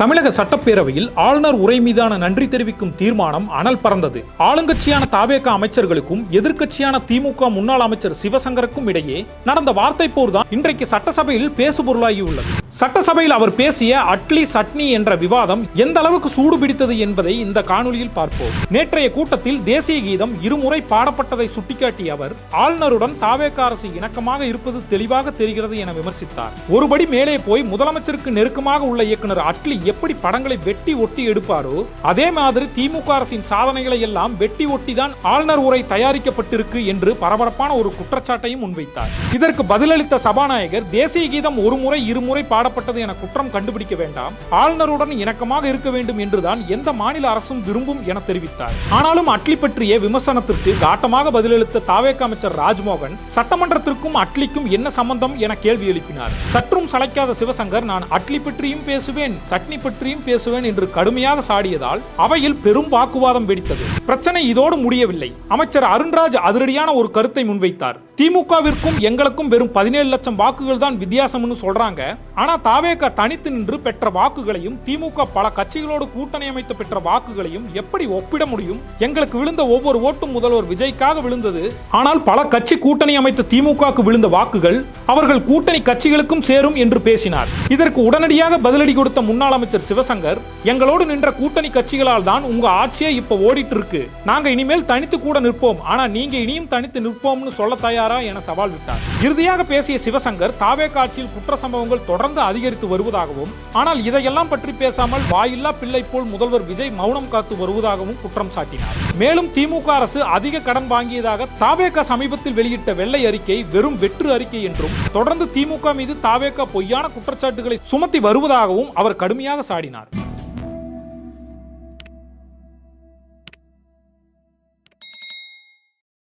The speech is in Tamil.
தமிழக சட்டப்பேரவையில் ஆளுநர் உரை மீதான நன்றி தெரிவிக்கும் தீர்மானம் அனல் பறந்தது. ஆளுங்கட்சியான தாவேக அமைச்சர்களுக்கும் எதிர்க்கட்சியான திமுக முன்னாள் அமைச்சர் சிவசங்கருக்கும் இடையே நடந்த வார்த்தை போர்தான் இன்றைக்கு சட்டசபையில் பேசுபொருளாகியுள்ளது. சட்டசபையில் அவர் பேசிய அட்லி சட்னி என்ற விவாதம் எந்த அளவுக்கு சூடு பிடித்தது என்பதை இந்த காணொலியில் பார்ப்போம். நேற்றைய கூட்டத்தில் தேசிய கீதம் இருமுறை பாடப்பட்டதை சுட்டிக்காட்டிய அவர் ஆளுநருடன் தாவேக அரசு இணக்கமாக இருப்பது தெளிவாக தெரிகிறது என விமர்சித்தார். ஒருபடி மேலே போய் முதலமைச்சருக்கு நெருக்கமாக உள்ள இயக்குனர் அட்லி எப்படி படங்களை வெட்டி ஒட்டி எடுப்பாரோ அதே மாதிரி திமுக அரசின் சாதனைகளை எல்லாம் வெட்டி ஒட்டிதான் ஆளுநர் உரை தயாரிக்கப்பட்டிருக்கு என்று பரபரப்பான ஒரு குற்றச்சாட்டையும் முன்வைத்தார். இதற்கு பதிலளித்த சபாநாயகர் தேசிய கீதம் ஒரு முறை இருமுறை பாடப்பட்டது என குற்றம் கண்டுபிடிக்க வேண்டாம், ஆளுநருடன் இணக்கமாக இருக்க வேண்டும் என்றுதான் எந்த மாநில அரசும் விரும்பும் என தெரிவித்தார். ஆனாலும் அட்லி பற்றிய விமர்சனத்திற்கு காட்டமாக பதிலளித்த தாவேக அமைச்சர் ராஜ்மோகன் சட்டமன்றத்திற்கும் அட்லிக்கும் என்ன சம்பந்தம் என கேள்வி எழுப்பினார். சற்றும் சளைக்காத சிவசங்கர் நான் அட்லி பற்றியும் பேசுவேன் சட்னி பற்றியும் பேசுவேன் என்று கடுமையாக சாடியதால் அவையில் பெரும் வாக்குவாதம் வெடித்தது. பிரச்சனை இதோடு முடியவில்லை. அமைச்சர் அருண்ராஜ் அதிரடியான ஒரு கருத்தை முன்வைத்தார். திமுகவிற்கும் எங்களுக்கும் வெறும் 17 லட்சம் வாக்குகள் தான் வித்தியாசம்னு சொல்றாங்க. ஆனா தாவேக தனித்து நின்று பெற்ற வாக்குகளையும் திமுக பல கட்சிகளோடு கூட்டணி அமைத்து பெற்ற வாக்குகளையும் எப்படி ஒப்பிட முடியும்? எங்களுக்கு விழுந்த ஒவ்வொரு ஓட்டும் முதல்வர் விஜய்க்காக விழுந்தது. ஆனால் பல கட்சி கூட்டணி அமைத்த திமுகவுக்கு விழுந்த வாக்குகள் அவர்கள் கூட்டணி கட்சிகளுக்கும் சேரும் என்று பேசினார். இதற்கு உடனடியாக பதிலடி கொடுத்த முன்னாள் அமைச்சர் சிவசங்கர், எங்களோடு நின்ற கூட்டணி கட்சிகளால் தான் உங்க ஆட்சியே இப்ப ஓடிட்டு இருக்கு. நாங்க இனிமேல் தனித்து கூட நிற்போம். ஆனா நீங்க இனியும் தனித்து நிற்போம்னு சொல்ல தயாரா என சவால் விட்டார். இறுதியாக பேசிய சிவசங்கர் தாவேக ஆட்சியில் குற்ற சம்பவங்கள் தொடர்ந்து அதிகரித்து வருவதாகவும் ஆனால் இதையெல்லாம் பற்றி பேசாமல் வாயில்லா பிள்ளை போல் முதல்வர் விஜய் மௌனம் காத்து வருவதாகவும் குற்றம் சாட்டினார். மேலும் திமுக அரசு அதிக கடன் வாங்கியதாக தாவேக சமீபத்தில் வெளியிட்ட வெள்ளை அறிக்கை வெறும் வெற்று அறிக்கை என்றும் தொடர்ந்து திமுக மீது தாவேக பொய்யான குற்றச்சாட்டுகளை சுமத்தி வருவதாகவும் அவர் கடுமையாக சாடினார்.